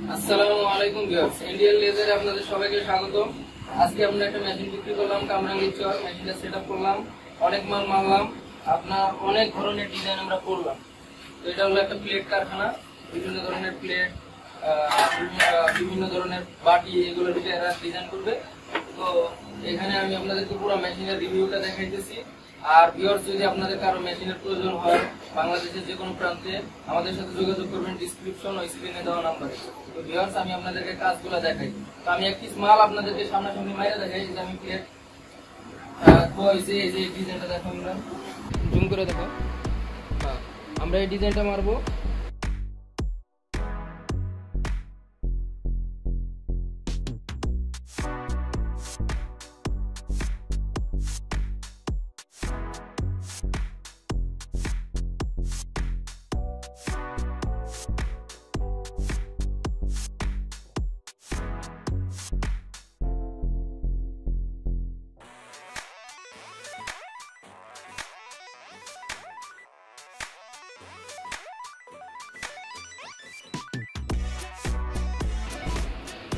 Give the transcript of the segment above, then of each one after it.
আসসালামু আলাইকুম viewers, Indian লেজারে আপনাদের সবাইকে স্বাগতম। আজকে আমরা একটা মেশিন বিক্রি করলাম, কামরাঙ্গীর চর। মেশিনটা সেটআপ করলাম, অনেক মাল মারলাম, আপনার অনেক ধরনের ডিজাইন আমরা করলাম। তো এটা হলো একটা প্লেট কারখানা, বিভিন্ন ধরনের প্লেট, বিভিন্ন ধরনের বাটি, এগুলো এরা ডিজাইন করবে। তো এখানে আমি আপনাদেরকে পুরো মেশিনের রিভিউটা দেখাইতেছি। আর ভিউয়ার্স, যদি আপনাদের কারো মেশিনের প্রয়োজন হয় বাংলাদেশের যে কোনো প্রান্তে, আমাদের সাথে যোগাযোগ করবেন ডিসক্রিপশন ও স্ক্রিনে দেওয়া নাম্বারে। তো ভিউয়ার্স, আমি আপনাদেরকে কাজগুলো দেখাই। তো আমি একটি মাল আপনাদেরকে সামনাসামনি মাইরে দেখাই। যে আমি প্লেট এই যে ডিজাইনটা দেখো, আমরা জুম করে দেখো। হ্যাঁ, আমরা এই ডিজাইনটা মারবো।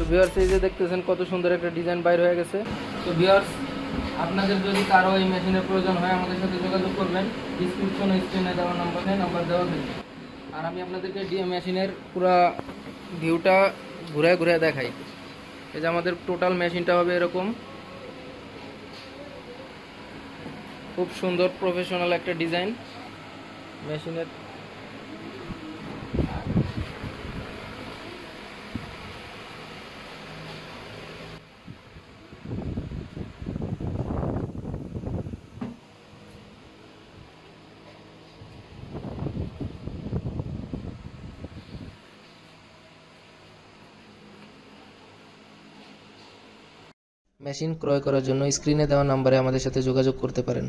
তো ভিউয়ার্স, এই যে দেখতেছেন কত সুন্দর একটা ডিজাইন বাইর হয়ে গেছে। তো ভিউয়ার্স, আপনাদের যদি কারো এই মেশিনের প্রয়োজন হয় আমাদের সাথে যোগাযোগ করবেন, ডিসক্রিপশন ও স্ক্রিনে দেওয়া নাম্বার দেওয়া হয়েছে। আর আমি আপনাদেরকে মেশিনের পুরো ভিউটা ঘুরে ঘুরে দেখাই। এই যে আমাদের টোটাল মেশিনটা হবে এরকম, খুব সুন্দর প্রফেশনাল একটা ডিজাইন মেশিনের। মেশিন ক্রয় করার জন্য স্ক্রিনে দেওয়া নম্বরে আমাদের সাথে যোগাযোগ করতে পারেন।